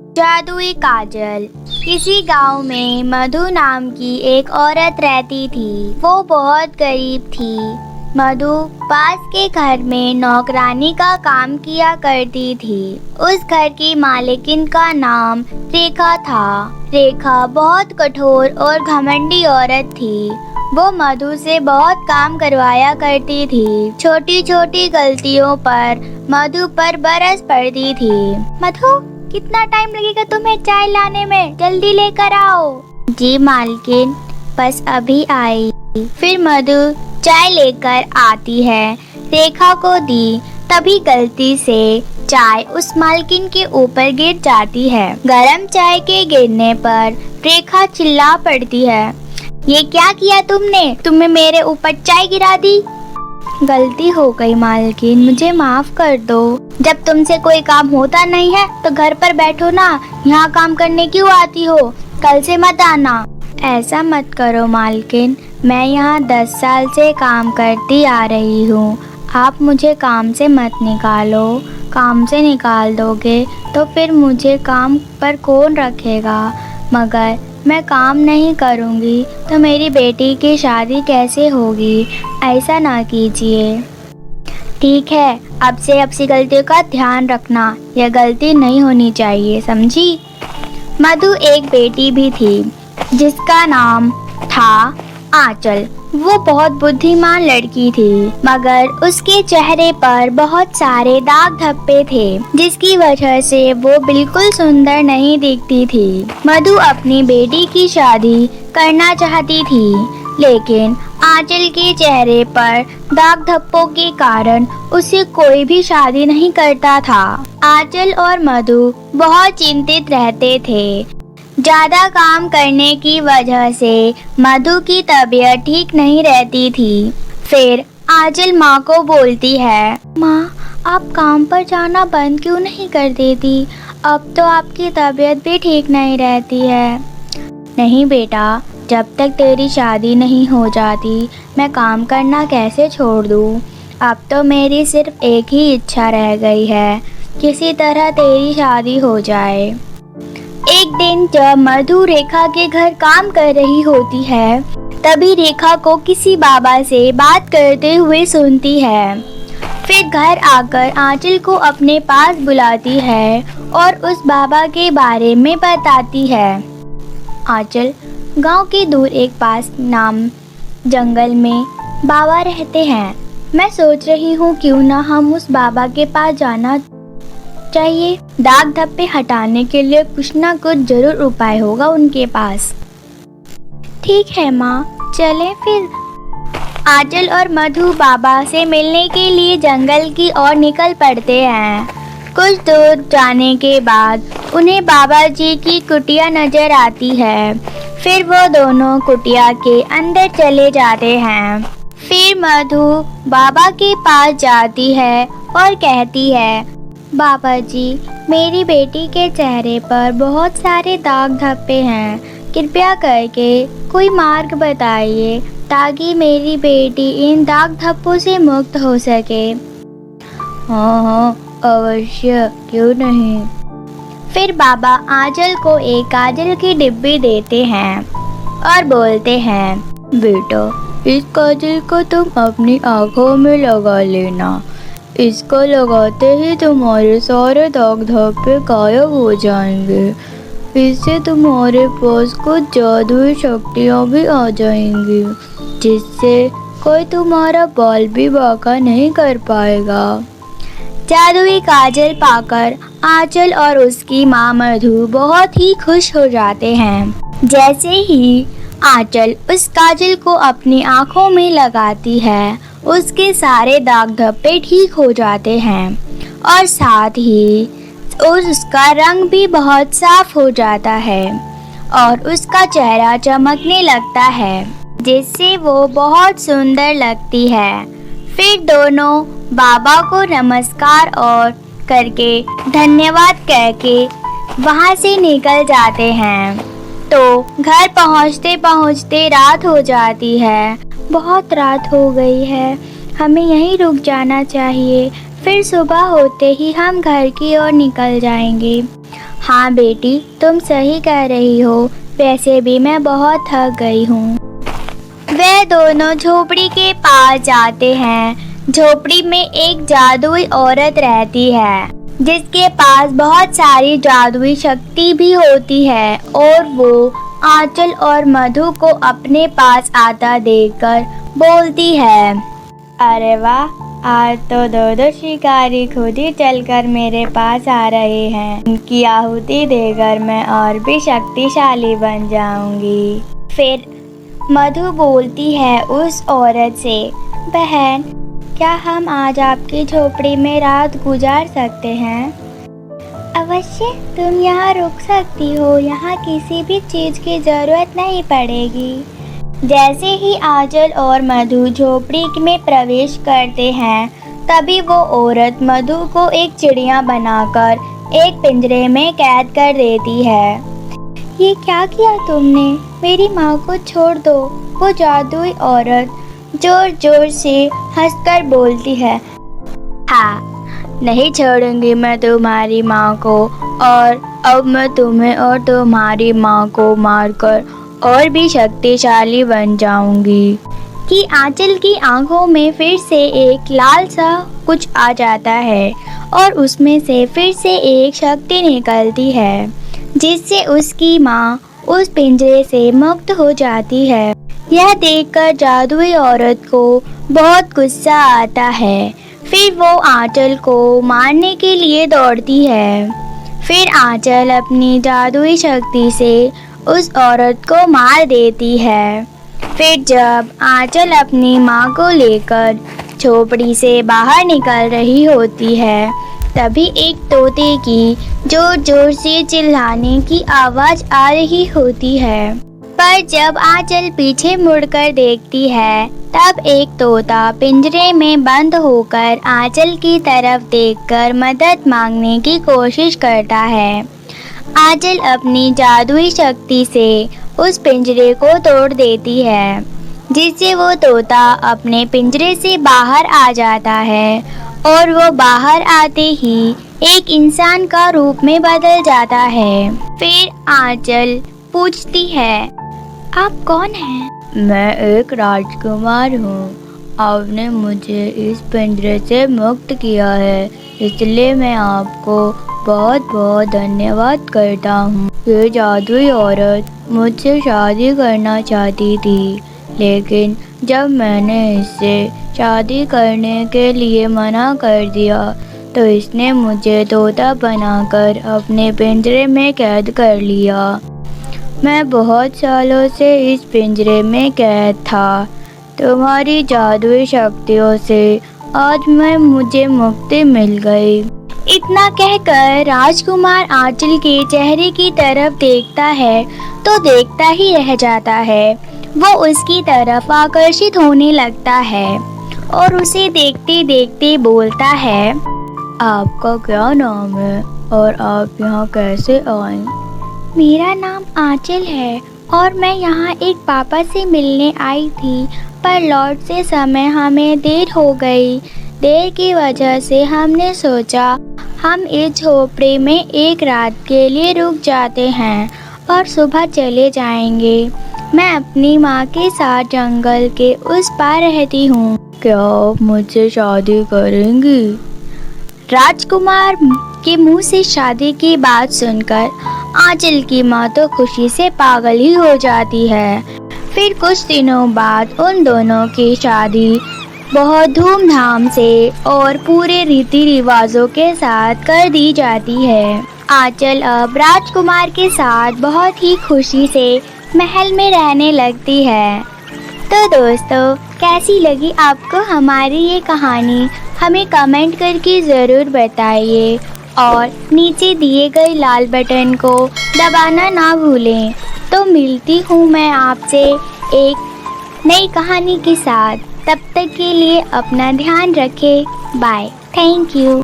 जादुई काजल। किसी गांव में मधु नाम की एक औरत रहती थी। वो बहुत गरीब थी। मधु पास के घर में नौकरानी का काम किया करती थी। उस घर की मालिकिन का नाम रेखा था। रेखा बहुत कठोर और घमंडी औरत थी। वो मधु से बहुत काम करवाया करती थी। छोटी छोटी गलतियों पर मधु पर बरस पड़ती थी। मधु, कितना टाइम लगेगा तुम्हें चाय लाने में? जल्दी लेकर आओ। जी मालकिन, बस अभी आई। फिर मधु चाय लेकर आती है, रेखा को दी। तभी गलती से चाय उस मालकिन के ऊपर गिर जाती है। गरम चाय के गिरने पर रेखा चिल्ला पड़ती है, ये क्या किया तुमने? तुमने मेरे ऊपर चाय गिरा दी। गलती हो गई मालकिन, मुझे माफ कर दो। जब तुमसे कोई काम होता नहीं है तो घर पर बैठो ना, यहाँ काम करने क्यों आती हो? कल से मत आना। ऐसा मत करो मालकिन, मैं यहाँ 10 साल से काम करती आ रही हूँ। आप मुझे काम से मत निकालो। काम से निकाल दोगे तो फिर मुझे काम पर कौन रखेगा? मगर मैं काम नहीं करूँगी तो मेरी बेटी की शादी कैसे होगी? ऐसा ना कीजिए। ठीक है, अब से आपसी गलतियों का ध्यान रखना। यह गलती नहीं होनी चाहिए, समझी? मधु एक बेटी भी थी जिसका नाम था आंचल। वो बहुत बुद्धिमान लड़की थी, मगर उसके चेहरे पर बहुत सारे दाग धब्बे थे, जिसकी वजह से वो बिल्कुल सुंदर नहीं दिखती थी। मधु अपनी बेटी की शादी करना चाहती थी, लेकिन आंचल के चेहरे पर दाग धब्बों के कारण उसे कोई भी शादी नहीं करता था। आंचल और मधु बहुत चिंतित रहते थे। ज्यादा काम करने की वजह से मधु की तबीयत ठीक नहीं रहती थी। फिर आंचल माँ को बोलती है, माँ, आप काम पर जाना बंद क्यों नहीं कर देती? अब तो आपकी तबीयत भी ठीक नहीं रहती है। नहीं बेटा, जब तक तेरी शादी नहीं हो जाती मैं काम करना कैसे छोड़ दूँ? अब तो मेरी सिर्फ एक ही इच्छा रह गई है, किसी तरह तेरी शादी हो जाए। एक दिन जब मधु रेखा के घर काम कर रही होती है, तभी रेखा को किसी बाबा से बात करते हुए सुनती है। फिर घर आकर आंचल को अपने पास बुलाती है और उस बाबा के बारे में बताती है। आंचल, गांव के दूर एक पास नाम जंगल में बाबा रहते हैं। मैं सोच रही हूँ क्यों ना हम उस बाबा के पास जाना चाहिए। दाग धब्बे हटाने के लिए कुछ ना कुछ जरूर उपाय होगा उनके पास। ठीक है माँ, चलें फिर। आंचल और मधु बाबा से मिलने के लिए जंगल की ओर निकल पड़ते हैं। कुछ दूर जाने के बाद उन्हें बाबा जी की कुटिया नजर आती है। फिर वो दोनों कुटिया के अंदर चले जाते हैं। फिर मधु बाबा के पास जाती है और कहती है, बाबा जी, मेरी बेटी के चेहरे पर बहुत सारे दाग धब्बे हैं। कृपया करके कोई मार्ग बताइए ताकि मेरी बेटी इन दाग धब्बों से मुक्त हो सके। हाँ, अवश्य, क्यों नहीं। फिर बाबा आंचल को एक काजल की डिब्बी देते हैं और बोलते हैं, बेटा, इस काजल को तुम अपनी आँखों में लगा लेना। इसको लगाते ही तुम्हारे सारे दाग धब्बे गायब हो जाएंगे। इससे तुम्हारे पास कुछ जादुई शक्तियाँ भी आ जाएंगी, जिससे कोई तुम्हारा बाल भी बांका नहीं कर पाएगा। जादुई काजल पाकर आंचल और उसकी माँ मधु बहुत ही खुश हो जाते हैं। जैसे ही आंचल उस काजल को अपनी आँखों में लगाती है, उसके सारे दाग धब्बे ठीक हो जाते हैं और साथ ही उसका रंग भी बहुत साफ हो जाता है और उसका चेहरा चमकने लगता है, जिससे वो बहुत सुंदर लगती है। फिर दोनों बाबा को नमस्कार और करके धन्यवाद कह के वहाँ से निकल जाते हैं। तो घर पहुँचते पहुँचते रात हो जाती है। बहुत रात हो गई है, हमें यहीं रुक जाना चाहिए। फिर सुबह होते ही हम घर की ओर निकल जाएंगे। हाँ बेटी, तुम सही कह रही हो, वैसे भी मैं बहुत थक गई हूँ। वे दोनों झोपड़ी के पास जाते हैं। झोपड़ी में एक जादुई औरत रहती है, जिसके पास बहुत सारी जादुई शक्ति भी होती है, और वो आंचल और मधु को अपने पास आता देखकर बोलती है, अरे वाह, आज तो दो शिकारी खुद ही चलकर मेरे पास आ रहे हैं। उनकी आहुति देकर मैं और भी शक्तिशाली बन जाऊंगी। फिर मधु बोलती है उस औरत से, बहन, क्या हम आज आपकी झोपड़ी में रात गुजार सकते हैं? अवश्य, तुम यहाँ रुक सकती हो, यहाँ किसी भी चीज़ की ज़रूरत नहीं पड़ेगी। जैसे ही आंचल और मधु झोपड़ी में प्रवेश करते हैं, तभी वो औरत मधु को एक चिड़िया बनाकर एक पिंजरे में कैद कर देती है। ये क्या किया तुमने? मेरी माँ को छोड़ दो, वो जादुई औरत जोर जोर से हंसकर बोलती है। हाँ, नहीं छोड़ूंगी मैं तुम्हारी माँ को, और अब मैं तुम्हें और तुम्हारी माँ को मारकर और भी शक्तिशाली बन जाऊंगी। कि आंचल की आंखों में फिर से एक लाल सा कुछ आ जाता है, और उसमें से फिर से एक शक्ति निकलती है, जिससे उसकी माँ उस पिंजरे से मुक्त हो जाती है। यह देखकर जादुई औरत को बहुत गुस्सा आता है। फिर वो आंचल को मारने के लिए दौड़ती है। फिर आंचल अपनी जादुई शक्ति से उस औरत को मार देती है। फिर जब आंचल अपनी माँ को लेकर झोपड़ी से बाहर निकल रही होती है, तभी एक तोते की जोर जोर से चिल्लाने की आवाज़ आ रही होती है। पर जब आंचल पीछे मुड़कर देखती है, तब एक तोता पिंजरे में बंद होकर आंचल की तरफ देखकर मदद मांगने की कोशिश करता है। आंचल अपनी जादुई शक्ति से उस पिंजरे को तोड़ देती है, जिससे वो तोता अपने पिंजरे से बाहर आ जाता है, और वो बाहर आते ही एक इंसान का रूप में बदल जाता है। फिर आंचल पूछती है, आप कौन हैं? मैं एक राजकुमार हूँ। आपने मुझे इस पिंजरे से मुक्त किया है, इसलिए मैं आपको बहुत बहुत धन्यवाद करता हूँ। ये जादुई औरत मुझसे शादी करना चाहती थी, लेकिन जब मैंने इससे शादी करने के लिए मना कर दिया, तो इसने मुझे तोता बनाकर अपने पिंजरे में कैद कर लिया। मैं बहुत सालों से इस पिंजरे में कैद था। तुम्हारी जादुई शक्तियों से आज मुझे मुक्ति मिल गई। इतना कहकर राजकुमार आंचल के चेहरे की तरफ देखता है तो देखता ही रह जाता है। वो उसकी तरफ आकर्षित होने लगता है और उसे देखते देखते बोलता है, आपका क्या नाम है और आप यहाँ कैसे आए? मेरा नाम आंचल है और मैं यहाँ एक पापा से मिलने आई थी, पर लौटते समय हमें देर हो गई। देर की वजह से हमने सोचा हम इस झोपड़ी में एक रात के लिए रुक जाते हैं और सुबह चले जाएंगे। मैं अपनी माँ के साथ जंगल के उस पार रहती हूँ। क्या आप मुझसे शादी करेंगी? राजकुमार के मुंह से शादी की बात सुनकर आंचल की माँ तो खुशी से पागल ही हो जाती है। फिर कुछ दिनों बाद उन दोनों की शादी बहुत धूमधाम से और पूरे रीति रिवाजों के साथ कर दी जाती है। आंचल अब राजकुमार के साथ बहुत ही खुशी से महल में रहने लगती है। तो दोस्तों, कैसी लगी आपको हमारी ये कहानी? हमें कमेंट करके ज़रूर बताइए और नीचे दिए गए लाल बटन को दबाना ना भूलें। तो मिलती हूँ मैं आपसे एक नई कहानी के साथ। तब तक के लिए अपना ध्यान रखें। बाय। Thank you.